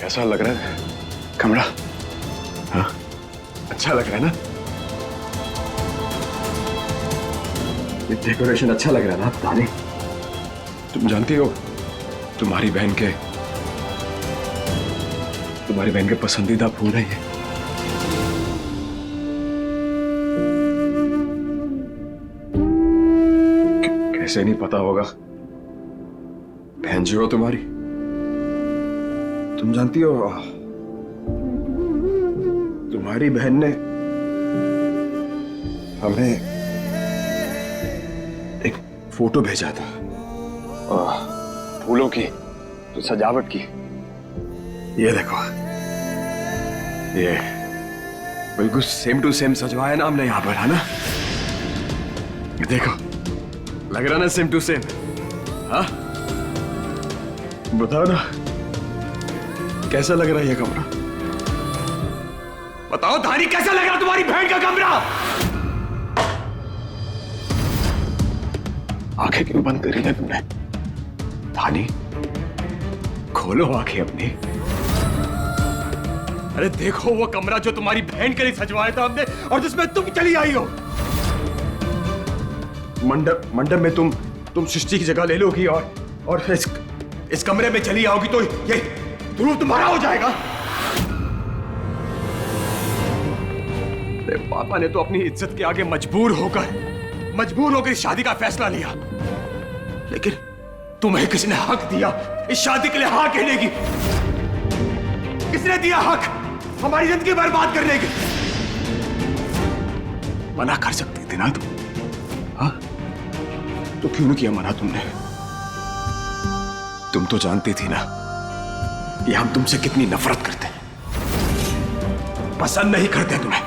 कैसा लग रहा है कमरा? हाँ, अच्छा लग रहा है ना? ये डेकोरेशन अच्छा लग रहा है ना तानी? तुम जानती हो तुम्हारी बहन के पसंदीदा फूल है ये। कैसे नहीं पता होगा? बहन जी हो तुम्हारी। तुम जानती हो तुम्हारी बहन ने हमें एक फोटो भेजा था फूलों की, तो सजावट की। ये देखो, ये बिल्कुल सेम टू सेम सजवाया ना हमने यहां पर, है ना? देखो, लग रहा ना सेम टू सेम? हाँ, बताओ ना कैसा लग रहा है ये कमरा? बताओ धानी, कैसा लग रहा तुम्हारी बहन का कमरा? आंखें क्यों बंद करी है तुमने धानी? खोलो आंखें अपनी। अरे देखो वो कमरा जो तुम्हारी बहन के लिए सजवाया था हमने, और जिसमें तुम चली आई हो। मंडप में तुम सृष्टि की जगह ले लोगी और इस कमरे में चली आओगी तो ये ध्रुव तुम्हारा हो जाएगा। पापा ने तो अपनी इज्जत के आगे मजबूर होकर इस शादी का फैसला लिया, लेकिन तुम्हें किसने हक दिया इस शादी के लिए हाँ कहने की? किसने दिया हक हमारी जिंदगी बर्बाद करने की? मना कर सकती थी ना तुम? हाँ, तो क्यों नहीं किया मना तुमने? तुम तो जानती थी ना कि हम तुमसे कितनी नफरत करते हैं, पसंद नहीं करते तुम्हें।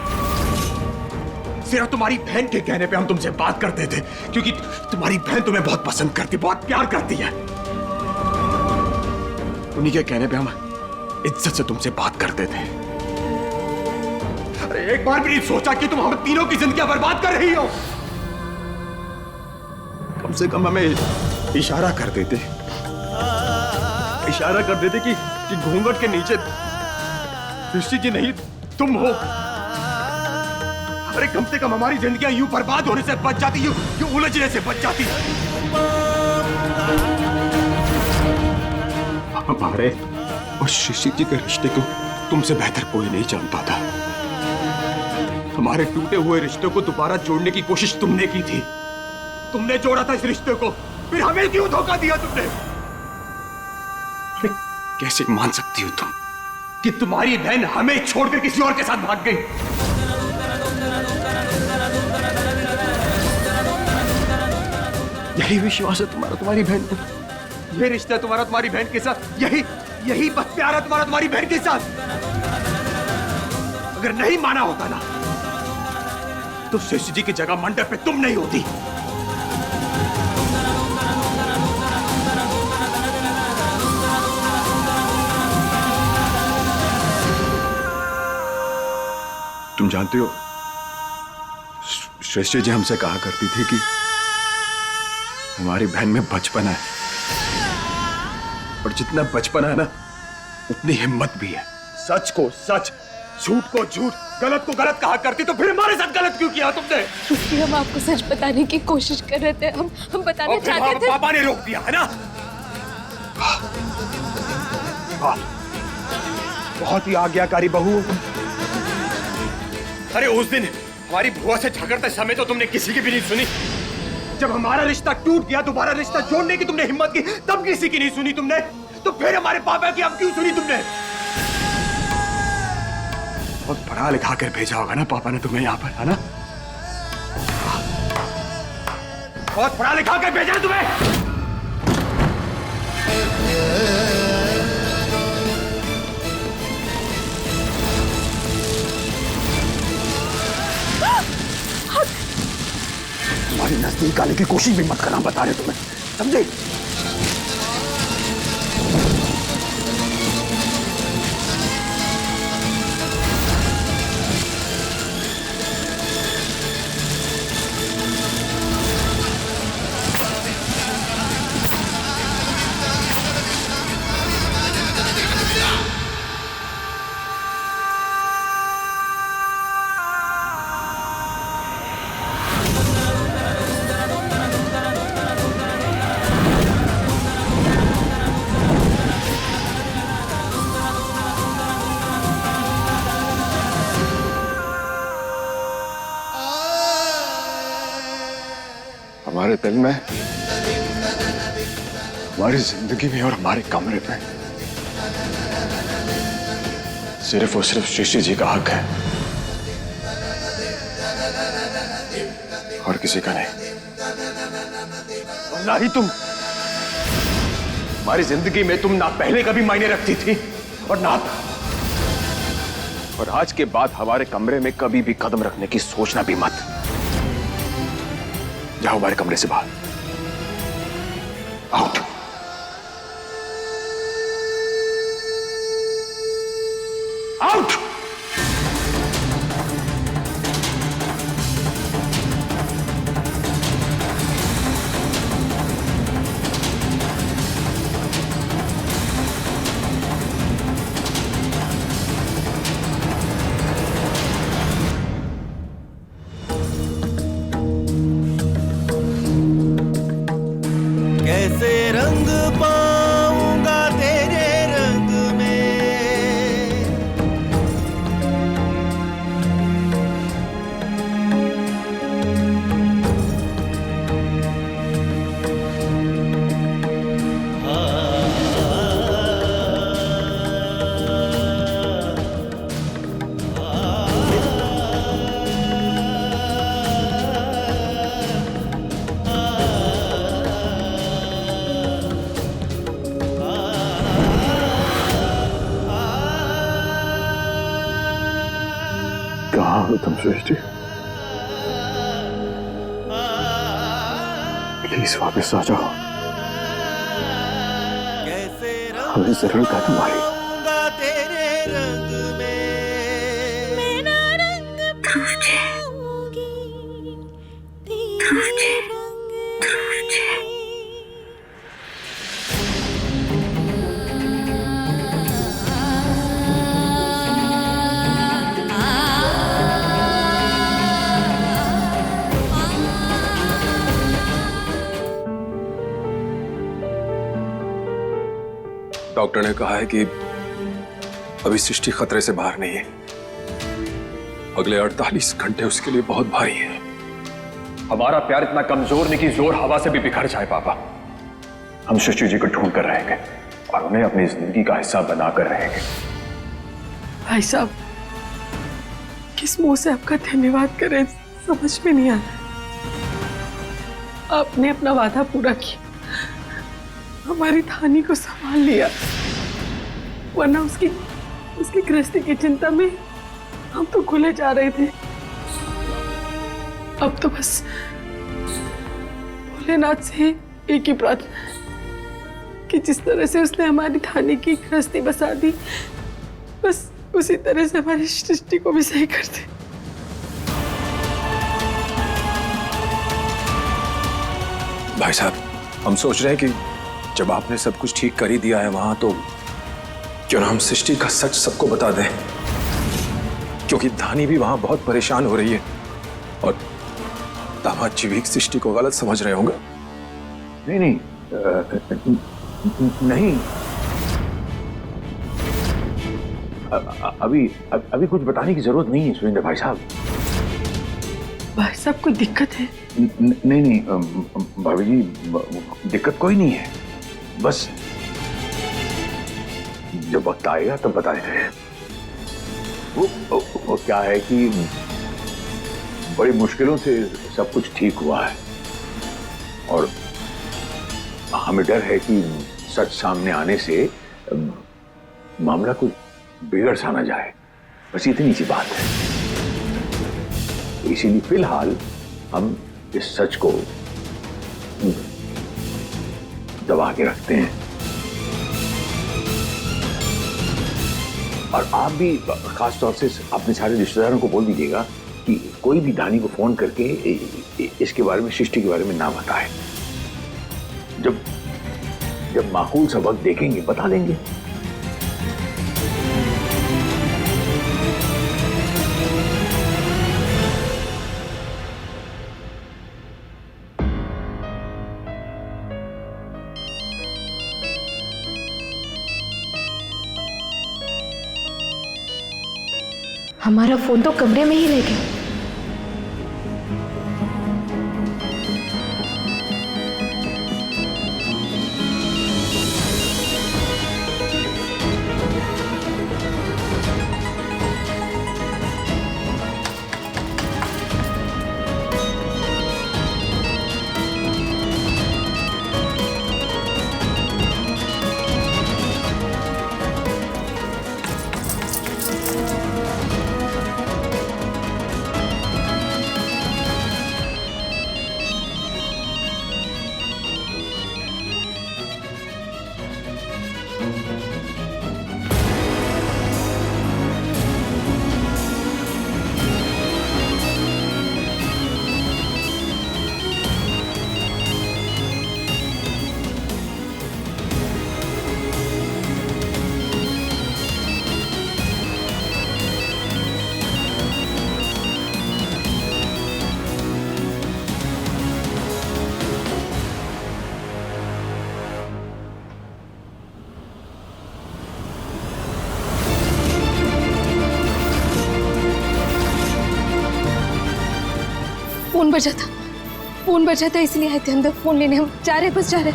सिर्फ तुम्हारी बहन के कहने पे हम तुमसे बात करते थे, क्योंकि तुम्हारी बहन तुम्हें बहुत पसंद करती, बहुत प्यार करती है। उन्हीं के कहने पे हम इज्जत से तुमसे बात करते थे। अरे एक बार भी नहीं सोचा कि तुम हम तीनों की जिंदगी बर्बाद कर रही हो? कम से कम हमें इशारा कर देते कि घूंघट के नीचे सृष्टि जी नहीं तुम हो। अरे कम से कम हमारी जिंदगियां यूं बर्बाद होने से बच जाती, यूं उलझने से बच जाती। हमारे और सृष्टि जी के रिश्ते को तुमसे बेहतर कोई नहीं जानता था। हमारे टूटे हुए रिश्तों को दोबारा जोड़ने की कोशिश तुमने की थी। तुमने जोड़ा था इस रिश्ते को, फिर हमें क्यों धोखा दिया तुमने? कैसे मान सकती हो तुम कि तुम्हारी बहन हमें छोड़कर किसी और के साथ भाग गई? यही विश्वास है तुम्हारा तुम्हारी बहन पर, यही रिश्ता है तुम्हारा तुम्हारी बहन के साथ, यही बस प्यार है तुम्हारा तुम्हारी बहन के साथ। अगर नहीं माना होता ना, तो सृष्टि जी की जगह मंडप पे तुम नहीं होती। तुम जानते हो सृष्टि जी हमसे कहा करती थी कि हमारी बहन में बचपन है, और जितना बचपन है ना उतनी हिम्मत भी है। सच को सच, झूठ को झूठ, गलत को गलत कहा करती, तो फिर हमारे साथ गलत क्यों किया तुमने? क्योंकि हम आपको सच बताने की कोशिश कर रहे थे, हम बताना चाहते थे। पापा ने रोक दिया है ना? बहुत ही आज्ञाकारी बहू। अरे उस दिन हमारी बुआ से झगड़ते समय तो तुमने किसी की भी नहीं सुनी। जब हमारा रिश्ता टूट गया, दोबारा रिश्ता जोड़ने की तुमने हिम्मत की, तब किसी की नहीं सुनी तुमने। तो फिर हमारे पापा की अब क्यों सुनी तुमने? बहुत पढ़ा लिखा कर भेजा होगा ना पापा ने तुम्हें यहाँ पर, है ना? बहुत पढ़ा लिखा कर भेजा तुम्हें। तुम्हारी नजदीक आने की कोशिश भी मत करना, बता रहे तुम्हें, समझे? हमारे दिल में, हमारी जिंदगी में और हमारे कमरे में सिर्फ और सिर्फ सृष्टि जी का हक है और किसी का नहीं। और ना ही तुम, हमारी जिंदगी में तुम ना पहले कभी मायने रखती थी और ना अब। और आज के बाद हमारे कमरे में कभी भी कदम रखने की सोचना भी मत। जाओ हमारे कमरे से बाहर, आउट। आउट। कैसे रंग पाऊंगा तेरे रंग में, कहाँ हो तुम सृष्टि? प्लीज वापस आ जाओ, कैसे हमें जरूरत है तुम्हारी। रंगा तेरे रंग में, मेरा रंग पाऊंगी तेरे रंग में। डॉक्टर ने कहा है कि अभी सृष्टि खतरे से बाहर नहीं है। अगले 48 घंटे उसके लिए बहुत भारी है। हमारा प्यार इतना कमजोर नहीं कि जोर हवा से भी बिखर जाए पापा। हम सृष्टि जी को ढूंढ कर रहेंगे और उन्हें अपनी जिंदगी का हिस्सा बनाकर रहेंगे। भाई साहब, किस मुंह से आपका धन्यवाद करें समझ में नहीं आ रहा। आपने अपना वादा पूरा किया, हमारी धानी को संभाल लिया, वरना उसकी गृहस्थी की चिंता में हम तो खुले जा रहे थे। अब तो बस भोलेनाथ से एक ही प्रार्थना कि जिस तरह से उसने हमारी धानी की गृहस्थी बसा दी, बस उसी तरह से हमारी सृष्टि को भी सही कर दे। भाई साहब, हम सोच रहे हैं कि जब आपने सब कुछ ठीक कर ही दिया है वहां, तो क्यों ना हम सृष्टि का सच सबको बता दें, क्योंकि धानी भी वहां बहुत परेशान हो रही है और दामाद जी भी सृष्टि को गलत समझ रहे होंगे। नहीं नहीं नहीं, अभी कुछ बताने की जरूरत नहीं है सुरेंद्र भाई साहब। भाई साहब, कोई दिक्कत है? नहीं नहीं भाभी जी, दिक्कत कोई नहीं है। बस जब वक्त आएगा तब बताएंगे। वो क्या है कि बड़ी मुश्किलों से सब कुछ ठीक हुआ है और हमें डर है कि सच सामने आने से मामला कुछ बिगड़ सा ना जाए। बस इतनी सी बात है। इसीलिए फिलहाल हम इस सच को दबा के रखते हैं। और आप भी खास तौर से अपने सारे रिश्तेदारों को बोल दीजिएगा कि कोई भी धानी को फोन करके इसके बारे में, सृष्टि के बारे में ना बताए। जब माकूल सा वक्त देखेंगे बता देंगे। हमारा फोन तो कमरे में ही रह गया। फोन बजा था इसलिए आए थे अंदर फोन लेने। हम जा रहे, बस जा रहे।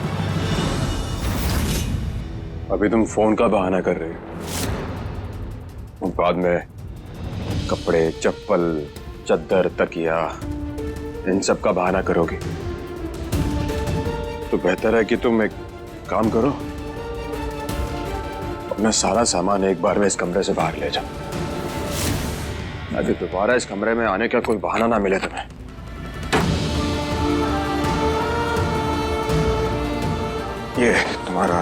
अभी तुम फोन का बहाना कर रहे हो, बाद में कपड़े, चप्पल, चद्दर, तकिया, इन सब का बहाना करोगे। तो बेहतर है कि तुम एक काम करो, अपना सारा सामान एक बार में इस कमरे से बाहर ले जाओ, अभी दोबारा इस कमरे में आने का कोई बहाना ना मिले तुम्हें। ये तुम्हारा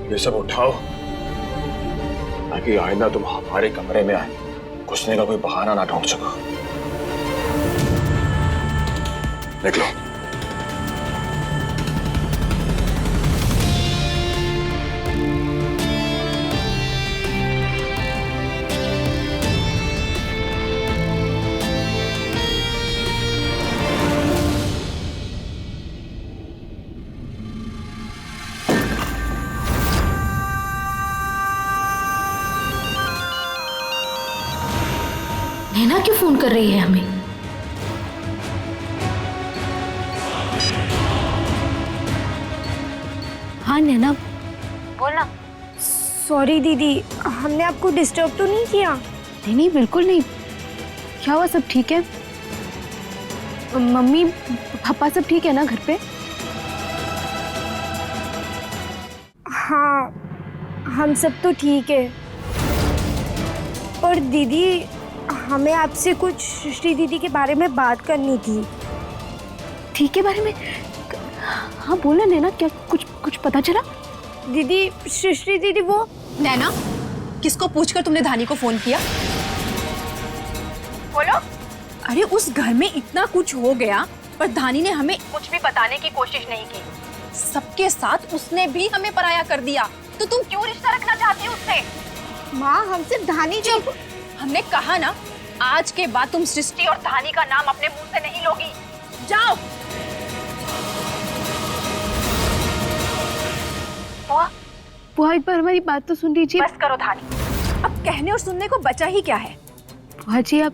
ये सब उठाओ, ताकि आइंदा तुम हमारे कमरे में आए घुसने का कोई बहाना ना ढूंढ सको। देख लो। नैना क्यों फोन कर रही है हमें? हाँ नैना बोलना। सॉरी दीदी, हमने आपको डिस्टर्ब तो नहीं किया? नहीं नहीं बिल्कुल नहीं। क्या हुआ, सब ठीक है? मम्मी पापा सब ठीक है ना घर पे? हाँ, हम सब तो ठीक है। और दीदी, हमें आपसे कुछ सृष्टि दीदी के बारे में बात करनी थी। ठीक के बारे में? हाँ बोला नैना, क्या कुछ पता चला? दीदी, सृष्टि दीदी वो। नैना, किसको पूछकर तुमने धानी को फोन किया? बोलो। अरे उस घर में इतना कुछ हो गया पर धानी ने हमें कुछ भी बताने की कोशिश नहीं की। सबके साथ उसने भी हमें पराया कर दिया। तो तुम क्यों रिश्ता रखना चाहती हो उससे? माँ, हम सिर्फ धानी जी। हमने कहा ना, आज के बाद तुम सृष्टि और धानी का नाम अपने मुंह से नहीं लोगी। जाओ। बुआ एक बार हमारी बात तो सुन लीजिए। बस करो धानी, अब कहने और सुनने को बचा ही क्या है। बुआ जी आप,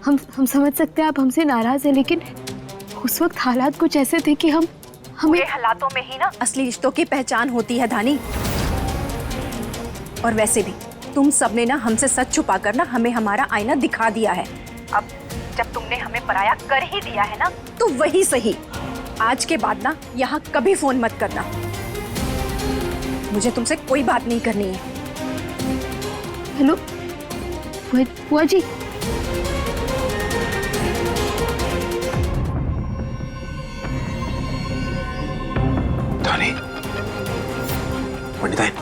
हम समझ सकते हैं आप हमसे नाराज है, लेकिन उस वक्त हालात कुछ ऐसे थे कि हमें बुरे हालातों में ही ना असली रिश्तों की पहचान होती है धानी। और वैसे भी तुम सबने ना हमसे सच छुपाकर ना हमें हमारा आईना दिखा दिया है। अब जब तुमने हमें पराया कर ही दिया है ना, तो वही सही। आज के बाद ना यहाँ कभी फोन मत करना। मुझे तुमसे कोई बात नहीं करनी है। हेलो बुआ जी। धानी, पंडिताइन,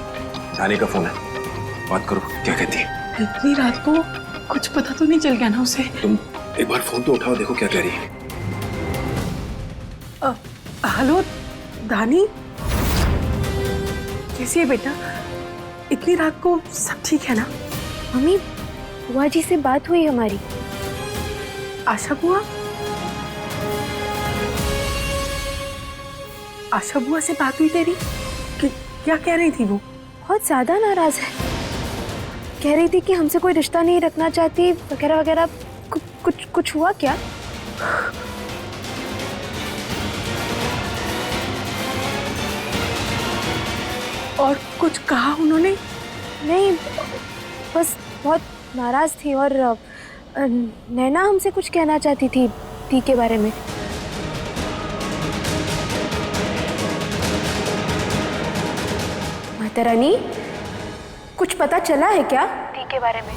धानी का फोन है, बात करो, क्या कहती है? इतनी रात को कुछ पता तो नहीं चल गया ना उसे? तुम एक बार फोन तो उठाओ, देखो क्या कह रही है। हेलो धानी, कैसी है बेटा? इतनी रात को सब ठीक है ना? मम्मी, बुआ जी से बात हुई हमारी। आशा बुआ? आशा बुआ से बात हुई तेरी? क्या कह रही थी वो? बहुत ज्यादा नाराज है। कह रही थी कि हमसे कोई रिश्ता नहीं रखना चाहती वगैरह वगैरह। कुछ हुआ क्या? और कुछ कहा उन्होंने? नहीं, बस बहुत नाराज थी। और नैना हमसे कुछ कहना चाहती थी टी के बारे में। माता रानी, कुछ पता चला है क्या टी के बारे में?